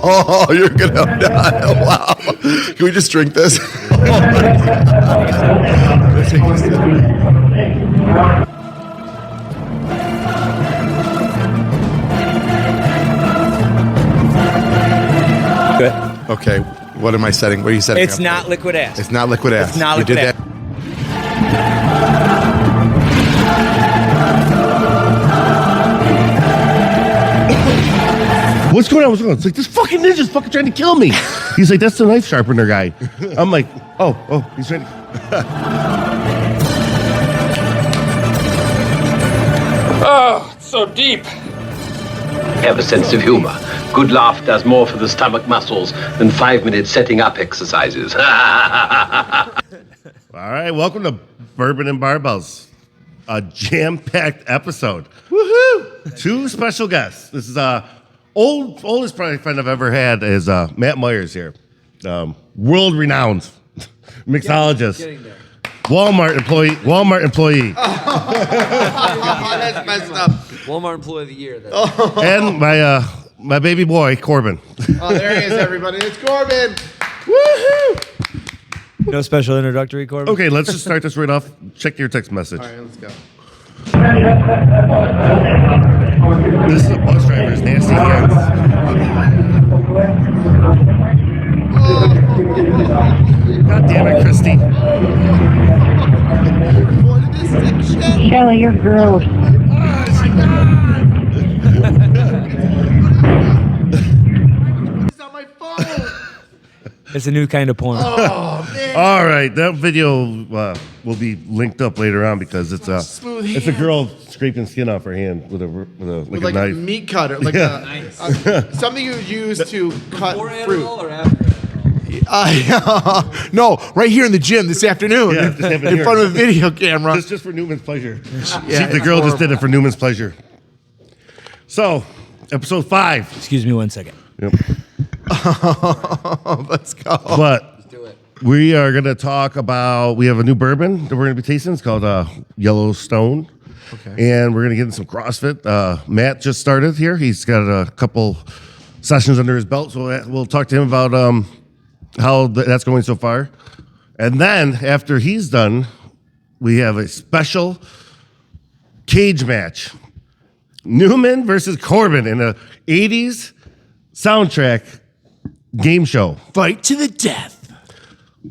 Oh, you're gonna die. Wow. Can we just drink this? Good. Okay. What am I setting? What are you setting? It's up not for? liquid ass. It's not liquid ass. It's not You liquid did ass. that. What's going on? What's going on? It's like, this fucking ninja's fucking trying to kill me. He's like, that's the knife sharpener guy. I'm like, oh, he's trying to. Oh, it's so deep. Have a sense of humor. Good laugh does more for the stomach muscles than 5-minute setting up exercises. All right, welcome to Bourbon and Barbells, a jam-packed episode. Woohoo! 2 special guests. This is oldest probably friend I've ever had is Matt Myers here, world-renowned mixologist, Walmart employee, That's messed up. Walmart Employee of the Year. and my baby boy Corbin. Oh, there he is, everybody. It's Corbin. Woohoo! No special introductory, Corbin? Okay, let's just start this right off. Check your text message. All right, let's go. This is a bus driver's nasty hands. God damn it, Christy. What is this sick shit? Shelly, you're gross. It's on my phone. It's a new kind of porn. Oh, man. All right, that video will be linked up later on because it's Smooth it's a hand. girl scraping skin off her hand with a With a like knife. a meat cutter, like something you would use to cut fruit. or after? No, right here in the gym this afternoon, Yeah, this happened in here. front of a video camera. It's just for Newman's pleasure. Yeah, the it's girl just did horrible. it for Newman's pleasure. So, episode 5. Excuse me 1 second. Yep. Let's go. But Do it. we are going to talk about, we have a new bourbon that we're going to be tasting. It's called Yellowstone. Okay. And we're going to get in some CrossFit. Matt just started here. He's got a couple sessions under his belt. So we'll talk to him about how that's going so far. And then after he's done, we have a special cage match. Newman versus Corbin in a 80s soundtrack game show. Fight to the death.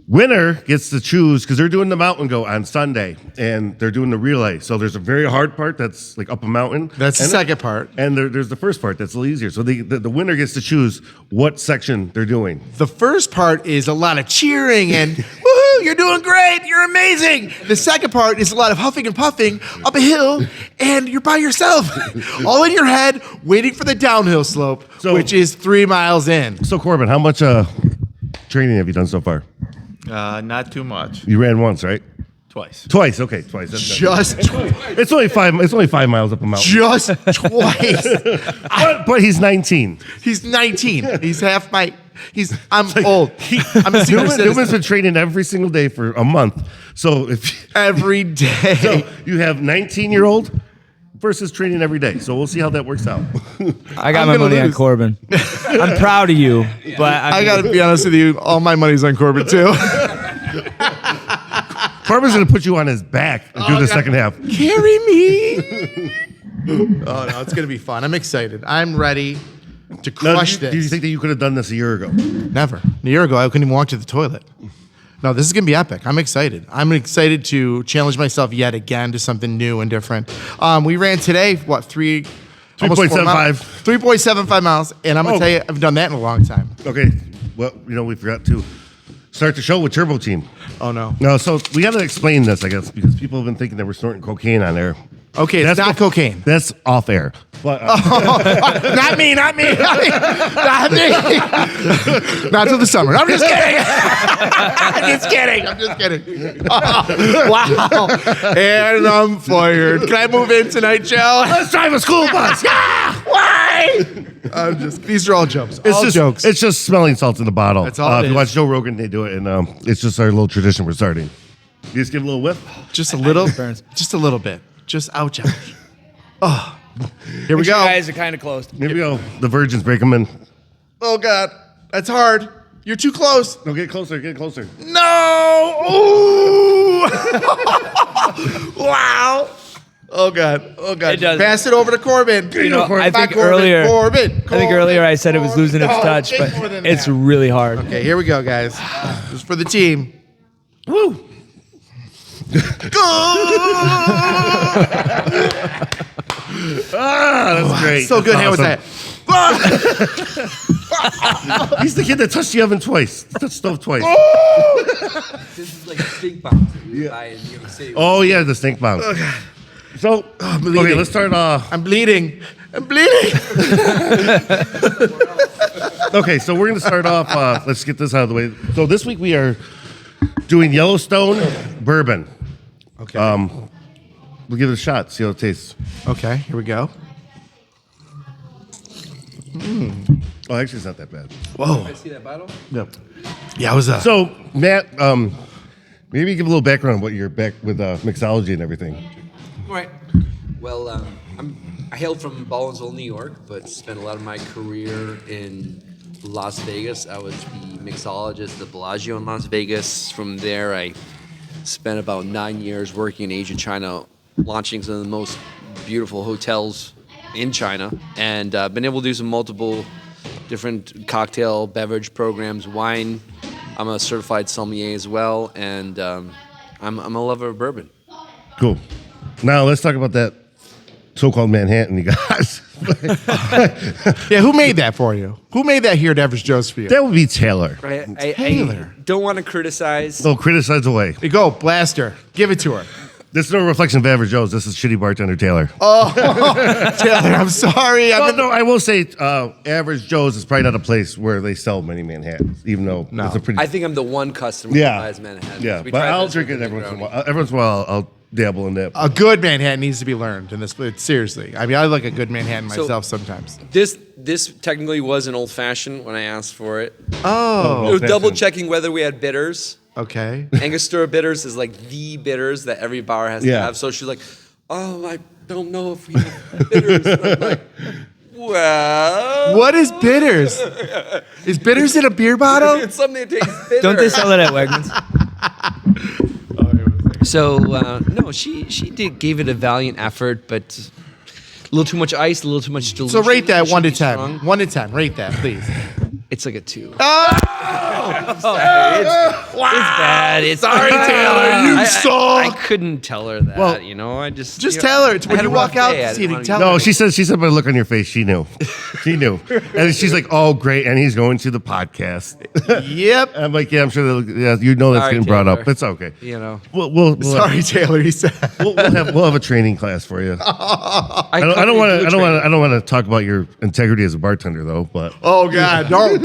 Winner gets to choose because they're doing the mountain goat on Sunday and they're doing the relay. So there's a very hard part that's like up a mountain. That's the And- second part. And there's the first part that's a little easier. So the winner gets to choose what section they're doing. The first part is a lot of cheering and woohoo, you're doing great, you're amazing. The second part is a lot of huffing and puffing up a hill and you're by yourself, all in your head, waiting for the downhill slope, So- which is 3 miles in. So Corbin, how much training have you done so far? Not too much. You ran once, right? Twice. Twice. Okay, twice. That's Just, it's only 5. It's only 5 miles up a mountain. just twice. But he's 19. He's 19. He's half my. I'm old. I'm a senior Newman's citizen. been training every single day for a month. So if Every day. so you have 19-year-old versus training every day. So we'll see how that works out. I got I'm my gonna money on lose. Corbin. I'm proud of you, but I got to be honest with you. All my money's on Corbin too. Corbin's going to put you on his back and do the second half. Carry me. Oh no, it's gonna be fun. I'm excited. I'm ready to Now, crush do this. you think that you could have done this a year ago? Never. A year ago, I couldn't even walk to the toilet. No, this is gonna be epic. I'm excited. I'm excited to challenge myself yet again to something new and different. We ran today. What 3.75. 3.75 miles, and I'm gonna Oh. tell you, I haven't done that in a long time. Okay. Well, we forgot to start the show with Turbo Team. Oh no. No, so we got to explain this, I guess, because people have been thinking that we're snorting cocaine on air. Okay, it's not cocaine. That's off air. But Not me, not me, not me, not me. Not till the summer. I'm just kidding. I'm just kidding. Wow. And I'm fired. Can I move in tonight, Joe? let's drive a school bus. Yeah! Why? These are all jokes. All jokes. It's just smelling salts in the bottle. That's all it If you is. watch Joe Rogan, they do it, and it's just our little tradition we're starting. You just give a little whiff. Just a little. burns. Just a little bit. Just ouch, ouch. Oh. Here we you go. guys are kind of close. Here we go. The virgins break them in. Oh God, that's hard. You're too close. No, get closer. Get closer. No. Ooh. Wow. Oh God. Oh God. It does. Pass it over to Corbin. You know, I Back think earlier, Corbin. I think earlier I said it was losing its No, touch, take but more than it's that. really hard. Okay, here we go, guys. This is for the team. Woo! That's great. So good. That's How was awesome. that? He's the kid that touched the oven twice. Touched the stove twice. This is like a stink bomb that we buy in New York City. Oh yeah, the stink bomb. So bleeding. okay, let's start. I'm bleeding. I'm bleeding. Okay, so we're gonna start off. Let's get this out of the way. So this week we are doing Yellowstone bourbon. Okay. We'll give it a shot. See how it tastes. Okay. Here we go. Oh, actually, it's not that bad. Whoa. See that bottle? Yeah, I was So Matt, maybe give a little background on what you're back with mixology and everything. Right. Well, I hailed from Baldwinsville, New York, but spent a lot of my career in Las Vegas. I was the mixologist at Bellagio in Las Vegas. From there, I spent about 9 years working in Asia, China, launching some of the most beautiful hotels in China, and been able to do some multiple different cocktail beverage programs, wine. I'm a certified sommelier as well, and I'm a lover of bourbon. Cool. Now let's talk about that so-called Manhattan, you guys. Yeah, who made that for you? Who made that here at Average Joe's for you? That would be Taylor. Right? Taylor. I don't want to criticize. So criticize away. Here you go, Blaster. Give it to her. This is no reflection of Average Joe's. This is shitty bartender Taylor. Taylor, I'm sorry. Well, no, I will say Average Joe's is probably not a place where they sell many Manhattans, even though it's a pretty. I think I'm the one customer Yeah. who buys Manhattan. Yeah, We but tried I'll this drink with it every once in a Negroni. while. Every once in a while, I'll dabble in that. A good Manhattan needs to be learned in this. Seriously, I mean, I like a good Manhattan So- myself sometimes. This technically was an old fashioned when I asked for it. Oh, It was double checking whether we had bitters. okay. Angostura bitters is like the bitters that every bar has to Yeah. have. So she's like, "Oh, I don't know if we have bitters." And I'm like, "Well, What is bitters? Is bitters in a beer bottle? it's something that tastes bitter." Don't they sell that at Wegmans? So no, she gave it a valiant effort, but a little too much ice, a little too much dilution. So rate that It 1 to should be 10. strong. 1 to 10. Rate that, please. It's like a 2. It's bad. It's Sorry, Taylor. You I suck. couldn't tell her that. Well, I just Just you know, tell her. It's I when had you a rough walk out day. I this didn't evening, wanna- tell No, her. she said by the look on your face, she knew. She knew. And she's like, oh, great. And he's going to the podcast. Yep. I'm like, yeah, I'm sure you know that's Sorry, getting brought up. Taylor. It's okay. You know, We'll Sorry, Taylor. He said. we'll have a training class for you. I don't want to talk about your integrity as a bartender though, but Oh God! Don't!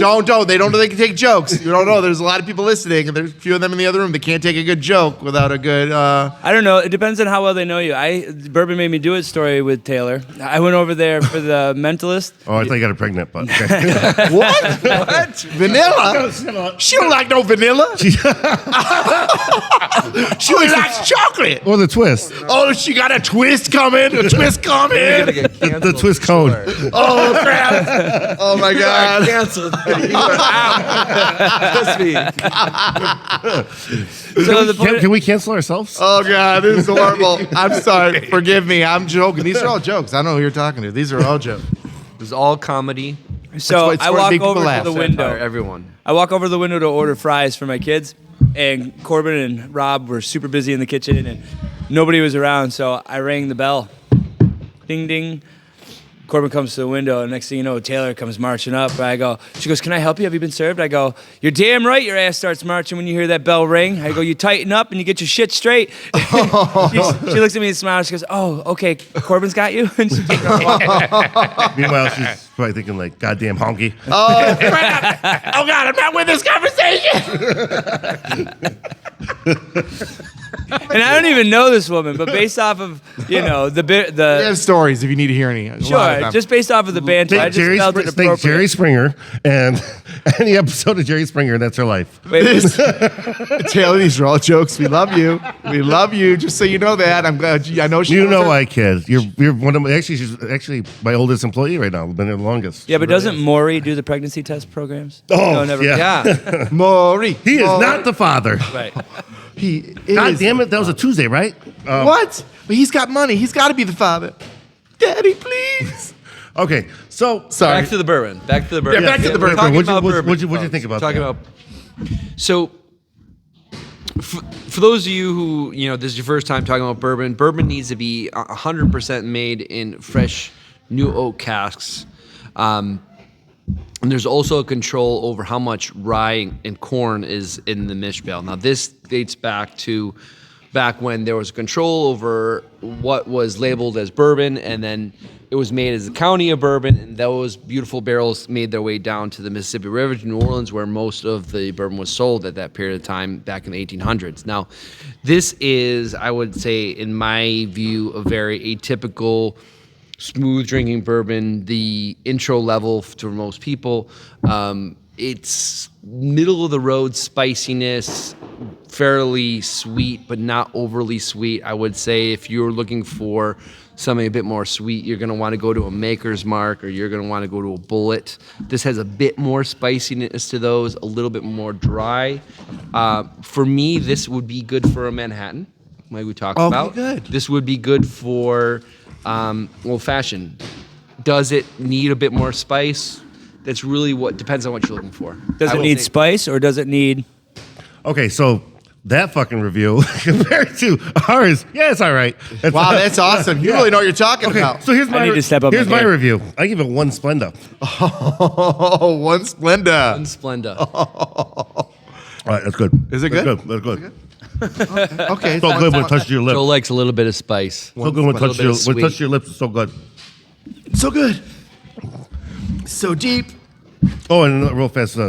They don't know they can take jokes. You don't know. There's a lot of people listening, and there's a few of them in the other room that can't take a good joke without a good. I don't know. It depends on how well they know you. Bourbon Made Me Do It story with Taylor. I went over there for the Mentalist. oh, I thought you got her pregnant, but okay. What? What? Vanilla? She don't like no vanilla. She only likes chocolate. or the twist, Oh, she got a twist coming. A twist coming. the twist cone. Oh crap! Oh my God! Canceled. You are out. Trust me. So the point, Can we cancel ourselves? Oh God! This is horrible. I'm sorry. Forgive me. I'm joking. These are all jokes. I don't know who you're talking to. These are all jokes. It was all comedy. so it's I for walk big people over to laugh. the For window. everyone. I walk over to the window to order fries for my kids, and Corbin and Rob were super busy in the kitchen, and nobody was around. So I rang the bell. Ding ding. Corbin comes to the window, and next thing you know, Taylor comes marching up. I go, she goes, "Can I help you? Have you been served?" I go, "You're damn right your ass starts marching when you hear that bell ring." I go, "You tighten up and you get your shit straight." she looks at me and smiles. She goes, "Oh, okay, Corbin's got you." And she takes her walk. Meanwhile, she's probably thinking like, goddamn honky. Oh God! I'm not with this conversation. And I don't even know this woman, but based off of We have stories if you need to hear any. A lot of sure, them. just based off of the banter, I Think just felt it think appropriate. Jerry Springer and any episode of Jerry Springer, that's her life. Wait, Taylor, these are all jokes. We love you. We love you. Just so you know that. I'm glad. I know she. You knows know her. why, kid. You're one of my, actually, she's actually my oldest employee right now. Been there the longest. yeah, but doesn't Maury do the pregnancy test programs? Oh, no, never. yeah. Yeah. Maury. He is not the father. Right. He God is. damn it, that was a Tuesday, right? What? But he's got money. He's got to be the father. Daddy, please. Okay, so Sorry. Back to the bourbon. Back to the bourbon. Yeah, back to the we're bourbon. talking What'd you- about what'd- bourbon, what'd you- what'd you folks. think about Talking that? about. So, for those of you who this is your first time talking about bourbon. Bourbon needs to be 100% made in fresh new oak casks. And there's also a control over how much rye and corn is in the mash bill. Now, this dates back when there was control over what was labeled as bourbon, and then it was made as a county of bourbon, and those beautiful barrels made their way down to the Mississippi River to New Orleans, where most of the bourbon was sold at that period of time back in the 1800s. Now, this is, I would say, in my view, a very atypical smooth drinking bourbon, the intro level to most people. It's middle of the road spiciness, fairly sweet, but not overly sweet. I would say if you're looking for something a bit more sweet, you're going to want to go to a Maker's Mark, or you're going to want to go to a Bullet. This has a bit more spiciness to those, a little bit more dry. For me, this would be good for a Manhattan, like we talked about. good. This would be good for old fashioned. Does it need a bit more spice? That's really what depends on what you're looking for. Does I it will need say- spice or does it need? okay, so that fucking review compared to ours, yeah, it's all right. It's- Wow, that's awesome. You Yeah. really know what you're talking Okay, about. so here's my need to step up here's my my game. review. I give it one Splenda. Oh, one Splenda. Splenda. All right, that's good. Is it That's good? That's good. Okay. So good when it touches your lips. Joe likes a little bit of spice. So good when it little touches bit your, of when it touches sweet. your lips. It's so good. So good. So deep. Oh, and real fast, you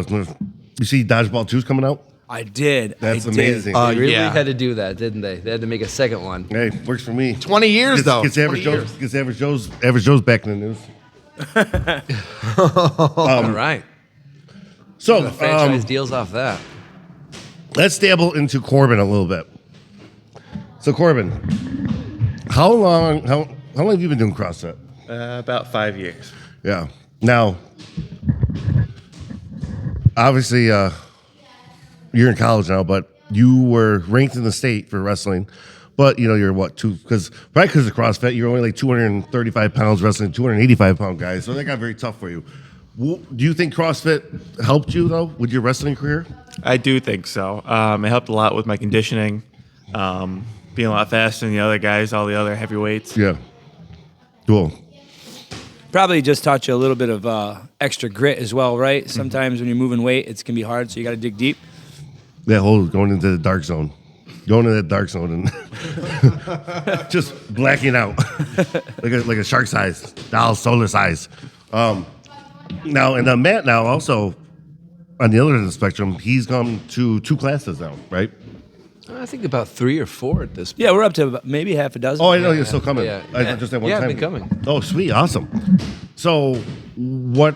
see Dodgeball 2's coming out? I did. That's I amazing. Did. They really yeah. had to do that, didn't they? They had to make a second one. Hey, works for me. 20 years, though. Gets 20 average years. Joe's, average Joe's back in the news. All right. So Franchise deals off that. let's dabble into Corbin a little bit. So Corbin, how long have you been doing CrossFit? About 5 years. Yeah. Now, obviously, you're in college now, but you were ranked in the state for wrestling. But you're what because of CrossFit, you're only like 235 pounds wrestling 285-pound guys, so that got very tough for you. Do you think CrossFit helped you though with your wrestling career? I do think so. It helped a lot with my conditioning, being a lot faster than the other guys, all the other heavyweights. Yeah. Cool. Probably just taught you a little bit of extra grit as well, right? Sometimes when you're moving weight, it can be hard, so you got to dig deep. That whole going into the dark zone. Going into that dark zone and just blacking out like a shark size, doll solar size. Now and Matt now also on the other end of the spectrum, he's gone to 2 classes now, right? I think about 3 or 4 at this point. Yeah, we're up to about maybe half a dozen. Oh, I know you're still coming. Yeah. I just had one Yeah, time. I've been coming. Oh, sweet, awesome. So what?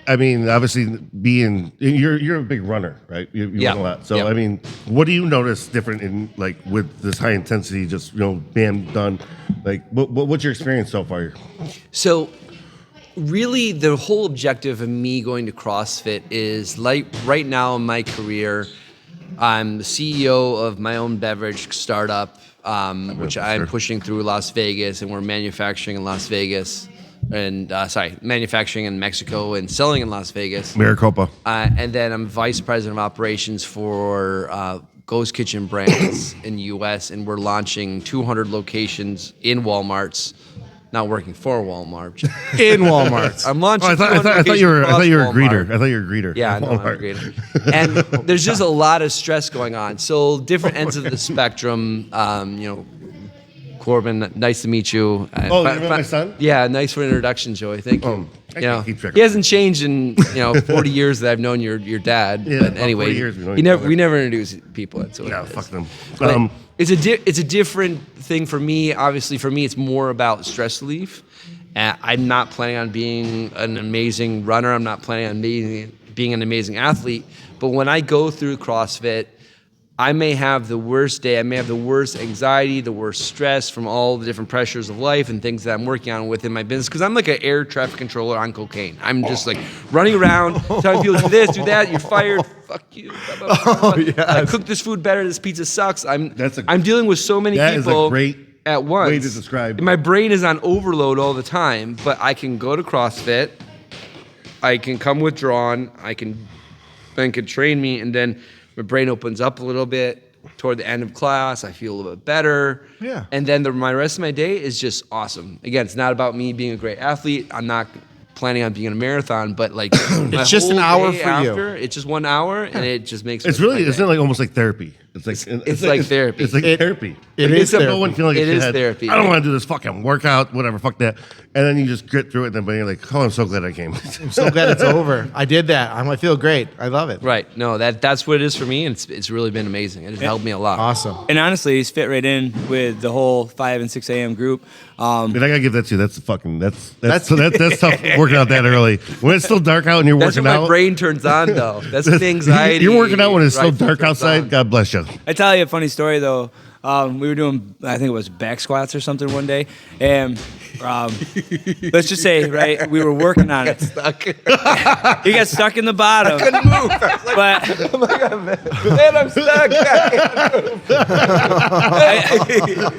I mean, obviously, you're a big runner, right? You Yeah. run a lot. So Yeah. I mean, what do you notice different in like with this high intensity? Just bam, done. Like, what's your experience so far? So, really, the whole objective of me going to CrossFit is like right now in my career, I'm the CEO of my own beverage startup, which I'm pushing through Las Vegas, and we're manufacturing in Las Vegas, and manufacturing in Mexico and selling in Las Vegas. Maricopa. And then I'm vice president of operations for Ghost Kitchen Brands in the U.S., and we're launching 200 locations in Walmarts. Not working for Walmart. In Walmart. I'm launching. Oh, I 200 thought you were locations a across greeter. Walmart. I thought you were a greeter. Yeah, no, I'm a Walmart. greeter. And there's just a lot of stress going on. So different ends of the spectrum. Corbin, nice to meet you. Oh, you met my son? Yeah, nice for introduction, Joey. Thank you. You know, keep track of he hasn't changed in 40 years that I've known your dad. Yeah, but about anyway, 40 years we've known we each never other. we never introduce people. That's what Yeah, it is. fuck them. But it's a different thing for me. Obviously, for me, it's more about stress relief. I'm not planning on being an amazing runner. I'm not planning on being an amazing athlete. But when I go through CrossFit, I may have the worst day. I may have the worst anxiety, the worst stress from all the different pressures of life and things that I'm working on within my business. Because I'm like an air traffic controller on cocaine. I'm just like running around, telling people do this, do that. You're fired. Fuck you. Blah, blah, blah, blah. I cook this food better. This pizza sucks. I'm dealing with so many that is a people great at once. way to describe. And my brain is on overload all the time. But I can go to CrossFit. I can come withdrawn. I can train me, and then my brain opens up a little bit toward the end of class. I feel a little bit better. Yeah. And then my rest of my day is just awesome. Again, it's not about me being a great athlete. I'm not planning on being in a marathon, but like It's just an hour for you. It's just 1 hour, and it just makes It's my really, day. isn't it like almost like therapy? It's like therapy. It's like therapy. It Like, is you therapy. go and feel like a It is shithead. therapy. I don't want to do this fucking workout, whatever, fuck that. And then you just grit through it, and then you're like, oh, I'm so glad I came. I'm so glad it's over. I did that. I feel great. I love it. Right. No, that's what it is for me, and it's really been amazing. It has helped me a lot. Awesome. And honestly, he's fit right in with the whole 5 and 6 a.m. group. But I gotta give that to you. That's fucking that's tough working out that early. When it's still dark out and you're That's working when my out. brain turns on, though. That's the anxiety. You're working out when it's still rifle dark turns outside. on. God bless you. I tell you a funny story though. We were doing, I think it was back squats or something one day, and let's just say, right, we were working on it. Stuck. He got stuck in the bottom. I couldn't move. But Oh my God, man, I'm stuck.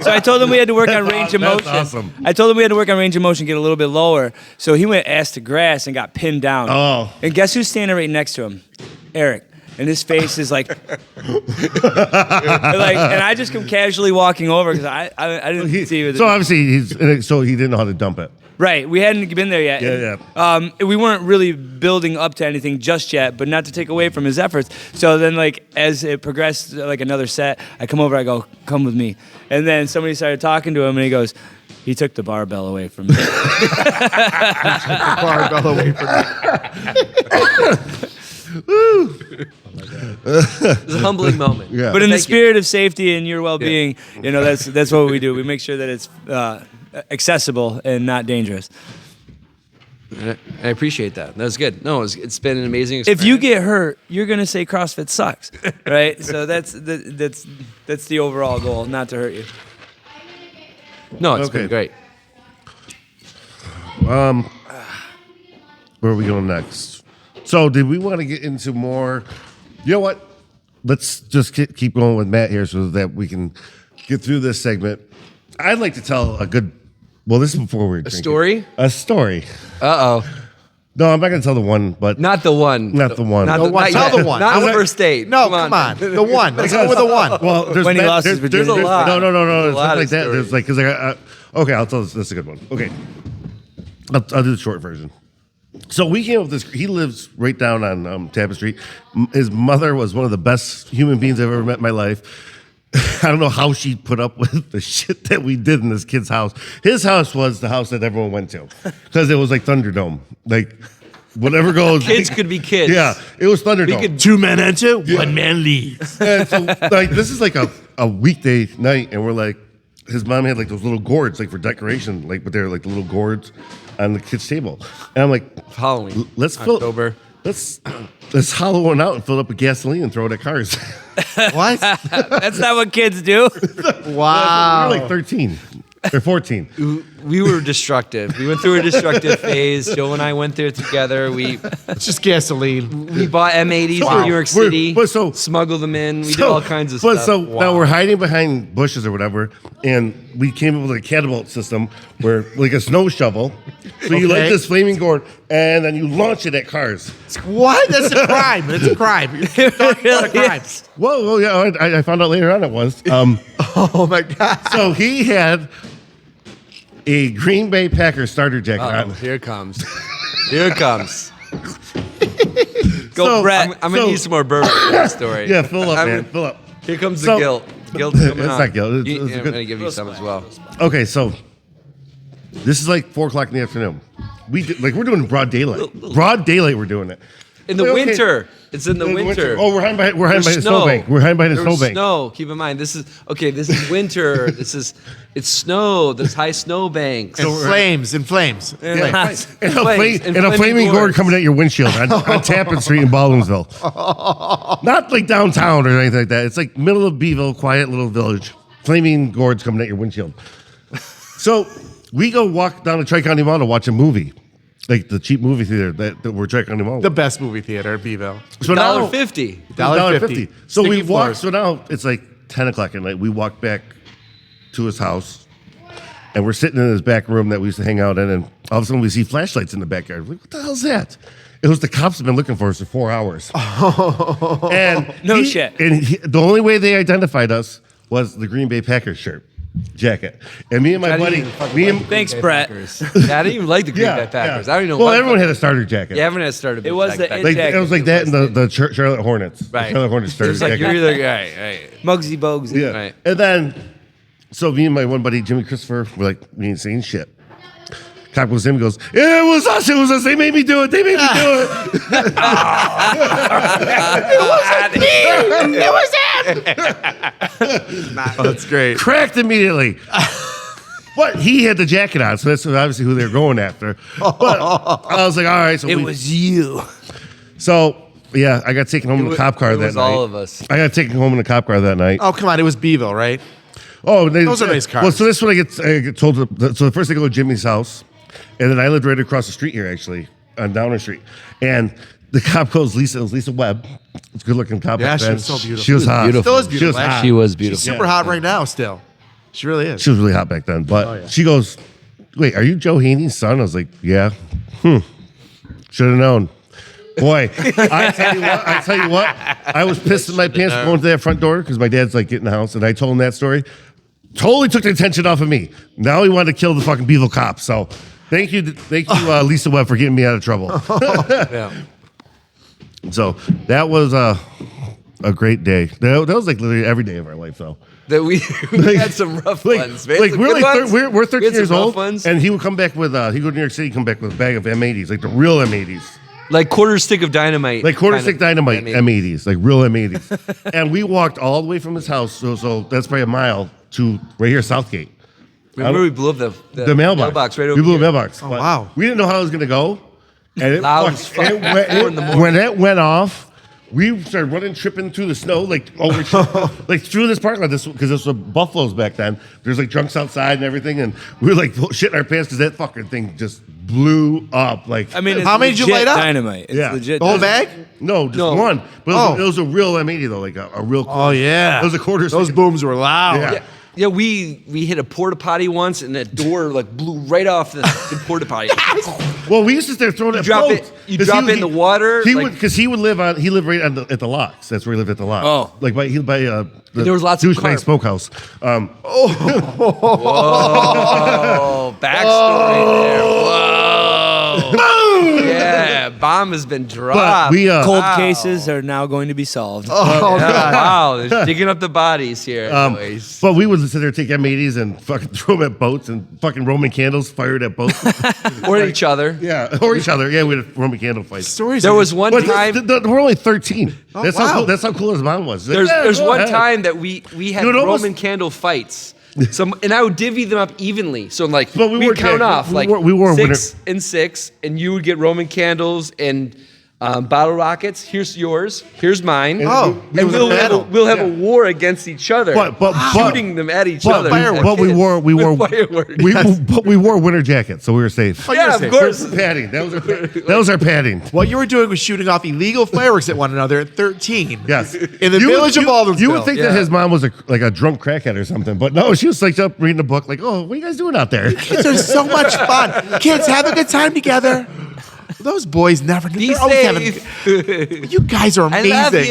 so I told him we had to work on range of That's motion. awesome. I told him we had to work on range of motion, get a little bit lower. So he went ass to grass and got pinned down. Oh. And guess who's standing right next to him? Eric. And his face is like, and I just come casually walking over because I didn't see it. So obviously so he didn't know how to dump it. Right, we hadn't been there yet. Yeah, We weren't really building up to anything just yet, but not to take away from his efforts. So then, like, as it progressed, like another set, I come over, I go, come with me. And then somebody started talking to him, and he goes, he took the barbell away from me. Barbell away from It's a humbling moment. Yeah. But in the Thank you. spirit of safety and your well-being, that's what we do. We make sure that it's accessible and not dangerous. I appreciate that. That was good. No, it's been an amazing If experience. you get hurt, you're gonna say CrossFit sucks, right? So that's the overall goal, not to hurt you. No, it's Okay. been great. Where are we going next? So did we want to get into more? You know what? Let's just keep going with Matt here so that we can get through this segment. I'd like to tell a good. Well, this is before we're drinking. story? A story. Uh-oh. No, I'm not going to tell the one, but Not the one. Not the one. Not The the, one. not Tell yet. the one. Not I the was- first date. No, come on. The one. Let's go with the one. well, there's When he Matt- lost his there's- virginity. There's a lot. No, There's it's a lot not of like that. There's stories. like because okay, I'll tell this. This is a good one. Okay, I'll do the short version. So we came up with this. He lives right down on Tappan Street. His mother was one of the best human beings I've ever met in my life. I don't know how she put up with the shit that we did in this kid's house. His house was the house that everyone went to because it was like Thunderdome. Like whatever goes. Kids could be kids. Yeah, it was Thunderdome. could- 2 men enter, 1 man leaves. And so, like, this is like a weekday night, and we're like, his mom had like those little gourds, like for decoration, like, but they're like the little gourds on the kids' table. And I'm like, Halloween. let's fill, October. let's hollow one out and fill it up with gasoline and throw it at cars. What? That's not what kids do. Wow. We're like 13 or 14. We were destructive. We went through a destructive phase. Joe and I went there together. We It's just gasoline. bought M80s Wow. in New York We're- City. but so- smuggled them in. We did all kinds of but stuff. So now we're hiding behind bushes or whatever, and we came up with a catapult system where, like a snow shovel. So you light Okay. this flaming gourd, and then you launch it at cars. What? That's a crime. That's a crime. You're talking about a crime. Whoa, yeah, I found out later on it was. Oh my God. So he had a Green Bay Packers starter jacket Uh-oh, on. here it comes. Here it comes. Go, So, Brett. I'm gonna So- need some more bourbon for this story. Yeah, fill up, I'm- man, fill up. Here comes So- the guilt. Guilt's coming It's on. not guilt, it's I'm good- gonna give you some as well. Okay, so this is like 4 o'clock in the afternoon. we're doing broad daylight. Broad daylight, we're doing it. In the Okay. winter. It's in the winter. Oh, we're hiding behind There's a snowbank. We're hiding behind a There's snowbank. snow. Keep in mind, this is winter. It's snow. There's high snowbanks. And flames and flames. And And a flames, flaming gourd gourds. coming at your windshield on Tappan Street in Baldwinsville. Not like downtown or anything like that. It's like middle of Beeville, quiet little village. Flaming gourds coming at your windshield. So we go walk down to Tri-County Mall to watch a movie. Like the cheap movie theater that we're Tri-County Mall. The best movie theater at Beeville. So now- $1.50. $1.50. So we Sticky walk. floors. So now it's like 10 o'clock at night. We walk back to his house, and we're sitting in his back room that we used to hang out in. And all of a sudden, we see flashlights in the backyard. We're like, what the hell's that? It was the cops have been looking for us for 4 hours. And No shit. And the only way they identified us was the Green Bay Packers shirt, jacket. And me and my buddy, Thanks, Brett. Yeah, I didn't even like the Green Bay Packers. I don't even know. Well, what everyone had a starter jacket. Yeah, everyone had started. It was the Like, jacket. it was like that and the Charlotte Hornets. The Right. Charlotte Hornets It starter was like jacket. you're either right. Muggsy Bogues. Yeah. Right. And then, so me and my one buddy, Jimmy Christopher, were like, we ain't saying shit. Cop goes in and goes, it was us. They made me do it. Oh, that's great. Cracked immediately. But he had the jacket on, so that's obviously who they were going after. But I was like, all right. So It was you. So, yeah, I got taken home in the cop car it that was night. all of us. I got taken home in the cop car that night. Oh, come on. It was Beeville, right? Oh, Those are nice cars. Well, so this is what I get told. So first I go to Jimmy's house, and then I lived right across the street here, actually, on Downer Street. And the cop goes, it was Lisa Webb. It's a good-looking cop. Yeah, back she then. was so beautiful. She was hot. beautiful. Still is She was beautiful. hot. She was beautiful. Super hot right now still. She really is. She was really hot back then. But she goes, wait, are you Joe Haney's son? I was like, yeah. Should have known. Boy, I tell you what, I was pissed in my pants going to that front door because my dad's like getting the house, and I told him that story. Totally took the attention off of me. Now he wanted to kill the fucking Beeville cops. So thank you, Lisa Webb, for getting me out of trouble. Yeah. So that was a great day. That was like literally every day of our life, though. That we had some rough ones, man. Like Some we're good like ones. we're We 13 had some years rough old, ones. and he would come back with he'd go to New York City, come back with a bag of M80s, like the real M80s. Like quarter stick of dynamite. Like quarter kind stick of dynamite M80. M80s, like real M80s. And we walked all the way from his house, so that's probably a mile to right here, Southgate. Remember we blew up the mailbox. right over We blew a here. mailbox. Oh, But wow. We didn't know how it was going to go. And it, Loud as fuck. it went- 4 in the morning. when it went off, we started running, tripping through the snow, like over, like through this parking lot. Because this was Buffalo's back then. There's like drunks outside and everything, and we were like shitting our pants because that fucking thing just blew up. Like, I mean, it's How many did you legit light up? dynamite. It's Yeah. legit. The whole dynamite. bag? no, just No. one. But Oh. it was a real M80 though, like a real. Oh, yeah. It was a quarter. Those stick. booms were loud. Yeah. Yeah, we hit a porta potty once, and that door like blew right off the porta potty. Well, we used to start throwing it. drop it- you drop it in the water, He like- would because he lived right at the locks. That's where he lived at the locks. Oh. like by the there was lots of douchebag carp. smokehouse. Oh, backstory there. Whoa. Yeah, bomb has been dropped. But we Cold Wow. cases are now going to be solved. Yeah, wow, they're digging up the bodies here. Anyways. but we would sit there, take M80s and fucking throw them at boats and fucking Roman candles fired at boats. Or each other. Yeah, or each other. Yeah, we had Roman candle fights. Stories. There was one But time. we're only 13. Oh, that's wow. how cool. That's how cool his mom was. Like, There's yeah, there's go one ahead. time that we had Dude, almost- Roman candle fights. And I would divvy them up evenly. So like But we we'd weren't count that- off we like weren't- we weren't 6 and 6, and you would get Roman candles and bottle rockets. Here's yours. Here's mine. Oh, we and was we'll a have a, battle. we'll have Yeah. a war against each other, But shooting them at each but, other. but we wore With fireworks. but we wore winter jackets, so we were safe. Yeah, of course. Padding. That was our padding. What you were doing was shooting off illegal fireworks at one another at 13. Yes. In the You would- village of Baldwinsville. You would think that Yeah. his mom was like a drunk crackhead or something, but no, she was like up reading a book, like, oh, what are you guys doing out there? Kids are so much fun. Kids, have a good time together. Those boys never do. Be They're always safe. You guys are I amazing. love you.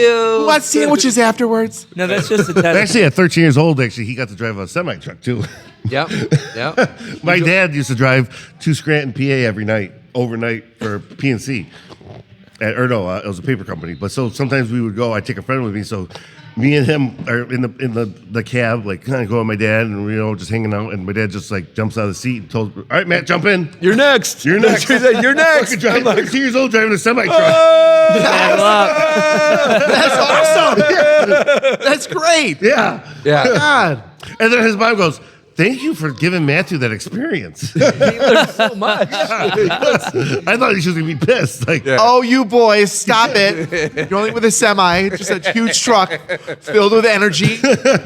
You want sandwiches afterwards? No, that's just a test. Actually, at 13 years old, he got to drive a semi truck too. Yep. Yep. My dad used to drive to Scranton, PA every night, overnight for PNC. It was a paper company. But so sometimes we would go. I'd take a friend with me. So me and him are in the cab, like kind of going with my dad, and just hanging out. And my dad just like jumps out of the seat and told, "All right, Matt, jump in. You're next. You're next. You're next. Fucking driving, 13 years old, driving a semi truck. That's awesome. Yeah. That's great. Yeah, Yeah. God. And then his mom goes, "Thank you for giving Matthew that experience." He learned so much. I thought he was gonna be pissed. Like, Oh, you boys, stop it. You're only with a semi, just a huge truck filled with energy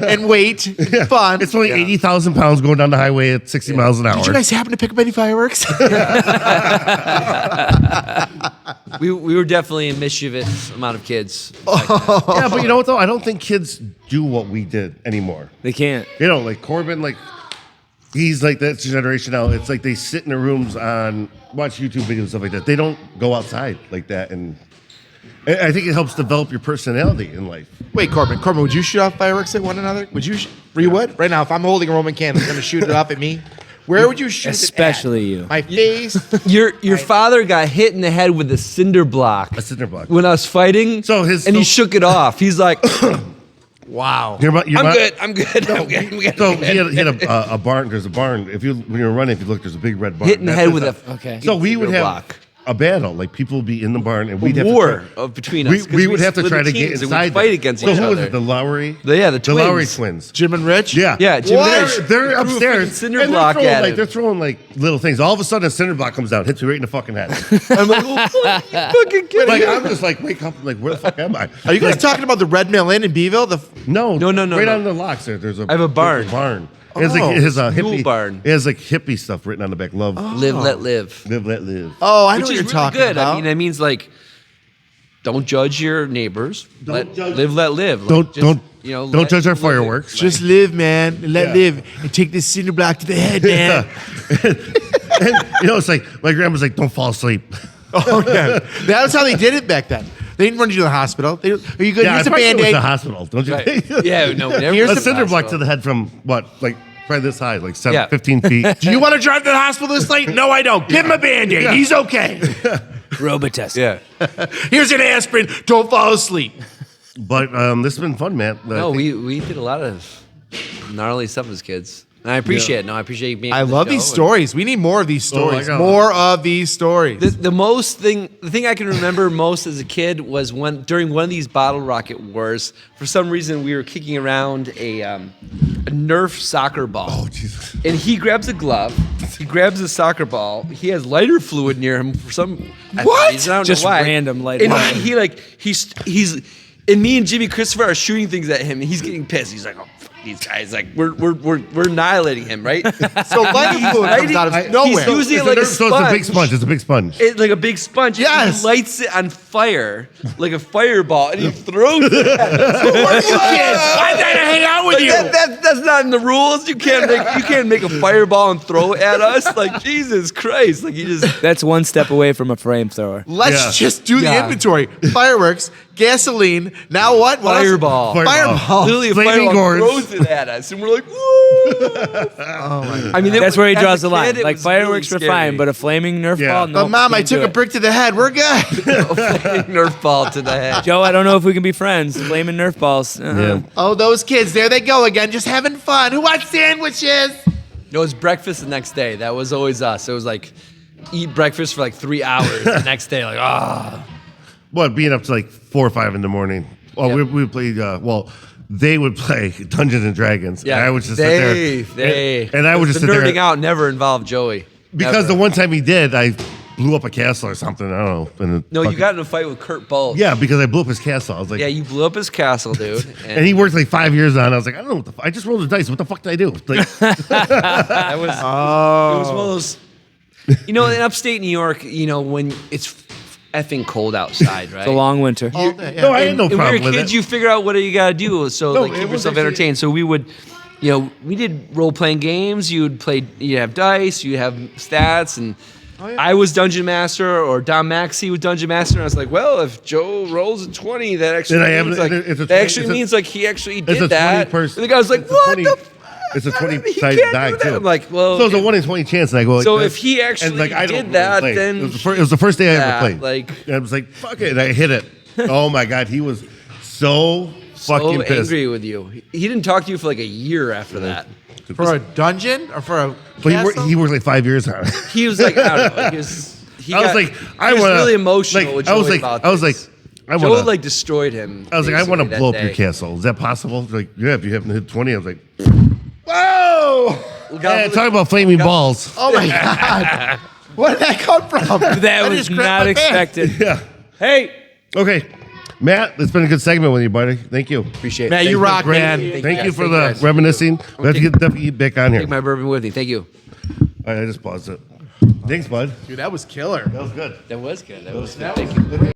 and weight and fun. it's only 80,000 pounds going down the highway at 60 miles an hour. Did you guys happen to pick up any fireworks? We were definitely a mischievous amount of kids. Yeah, but you know what though? I don't think kids do what we did anymore. They can't. Like Corbin, like he's like that generation now. It's like they sit in their rooms on watch YouTube videos and stuff like that. They don't go outside like that, and I think it helps develop your personality in life. Wait, Corbin, would you shoot off fireworks at one another? Would you? You would? Right now, if I'm holding a Roman candle, you're going to shoot it off at me? Where would you shoot Especially it at? you. My face? Your father got hit in the head with a cinder block A cinder block. when I was fighting, and he shook it off. He's like, Wow. Your I'm good. I'm good. I'm good. So he had a barn. There's a barn. When you're running, if you look, there's a big red barn. Hit in the head with a Okay. So we would cinder have block. a battle. Like people would be in the barn, and we'd have war to between try, us. 'cause we would have to split try the to get teams and inside. we'd fight them. against so each who was other. it? The Lowry. The The Lowry twins. twins. Jim and Rich? Yeah, Yeah, Jim and They're- Rich. They're Threw a upstairs. freaking cinder and they're block throwing, at like, him. They're throwing like little things. All of a sudden, a cinder block comes down, hits me right in the fucking head. I'm like, oh, you fucking kidding Like me? I'm just like wake up. Like where the fuck am I? Are you guys talking about the Red Mill Inn in Beeville? No, No. Right on the locks there. There's a. I have a barn. there's barn. It has, Oh. like, it has a Mule hippie barn. It has like hippie stuff written on the back. Love, Live, let live. live, let live. Oh, I know Which what is you're really talking good. about. I mean, it means like, don't judge your neighbors. Don't judge- Live, let live. Like, Don't just, don't don't don't judge our fireworks. just live, man. And let Yeah. live. And take this cinder block to the head, man. And it's like my grandma's like, don't fall asleep. Oh, yeah. That was how they did it back then. They didn't run you to the hospital. Are you good? Yeah, Here's I a probably went to Band-Aid. the hospital. Don't you Right. think? Yeah, no. Never Here's a the cinder block to the head from what, like probably this high, like 15 feet. Do you want to drive to the hospital this late? No, I don't. Give him a Band-Aid. He's okay. Robotest. Yeah. Here's an aspirin. Don't fall asleep. But this has been fun, man. No, we did a lot of gnarly stuff as kids. And I appreciate it. No, I appreciate you being I on the love show. these stories. We need more of these Oh, my stories. God. More of these stories. The thing I can remember most as a kid was during one of these bottle rocket wars, for some reason we were kicking around a Nerf soccer ball. Oh, Jesus. And he grabs a glove, he grabs a soccer ball, he has lighter fluid near him for some What? reason, I don't Just know why. random lighter And fluid. he's and me and Jimmy Christopher are shooting things at him, and he's getting pissed. He's like, oh, fuck these guys, like we're annihilating him, right? So lighter fluid comes out of nowhere. He's using it like a So it's a big sponge. It's a big sponge. It's like a big sponge. and Yes. He lights it on fire like a fireball, and he throws it at us. What are you kids? I'm trying to hang out with Like, you. that's not in the rules. You can't make a fireball and throw it at us. Like Jesus Christ! Like you just That's one step away from a flamethrower. Let's Yeah. just do the Yeah. inventory. Fireworks, gasoline. Now what? What else? fireball. Fireball. Literally a Flaming fireball gourds. throws it at us, and we're like, woo! I mean, That's where he as draws a the line. kid, it Like was fireworks really were fine, scary. but a flaming Nerf Yeah. ball, no. But Mom, I can't took do a it. brick to the head. We're good. Nerf ball to the head. Joe, I don't know if we can be friends. Flaming Nerf balls. Yeah. Oh, those kids. There they go again, just having fun. Who wants sandwiches? No, it was breakfast the next day. That was always us. It was like eat breakfast for like 3 hours. The next day, like What, being up to like 4 or 5 in the morning. Well, Yeah. we would play, they would play Dungeons and Dragons. yeah. And I would just they, sit there. And I would just the sit there. nerding out never involved Joey. Because Never. the one time he did, I blew up a castle or something. I don't know. And No, you got in a fight with Kurt Bull. Yeah, because I blew up his castle. I was like, Yeah, you blew up his castle, dude. and he worked like 5 years on it. I was like, I don't know what I just rolled the dice. What the fuck did I do? Like, That was it was one of those. You know, in upstate New York, you know, when it's effing cold outside, right? It's a long winter. no, I had no And when problem we were with kids, it. you figure out what do you got to do, so No, like it keep was yourself actually- entertained. So we would, you know, we did role playing games. You'd have dice, you have stats, and I was dungeon master, or Don Maxey was dungeon master, and I was like, well, if Joe rolls a 20, that actually Then I have- means like it's a that 20 actually it's a- means like he actually it's a did that. 20 And the guy was like, it's a what 20 the. It's a He 20 can't sided do die that. too. I'm like, well, so it's a 1 in 20 chance, and I go like So this. if he actually And, like, I don't did really that, play. then it was the first day I yeah, ever played. like- and I was like, fuck it, and I hit it. Oh my god, he was so fucking pissed. angry with you. He didn't talk to you for like a year after that. For a dungeon or for a But castle? he worked like 5 years on it. He was like, I don't know. He was I was wanna, really emotional like, with I was Joey like, about I was like, this. I Joe want to. like destroyed him. I was like, I want to basically blow that up your day. castle. Is that possible? Like, yeah, if you haven't hit 20, I was like, whoa! Yeah, talk about flaming balls. Oh my god! Where did that come from? That was just grabbed not my pants. expected. Yeah. Hey, Okay, Matt, it's been a good segment with you, buddy. Thank you. Appreciate it. Matt, Thank you rock, Great. man. Thank you for Thank the you, guys. reminiscing. We have to definitely get back on here. Take my bourbon with me. Thank you. All right, I just paused it. Thanks, bud. Dude, that was killer. That was good. That was good. That was good. Thank you.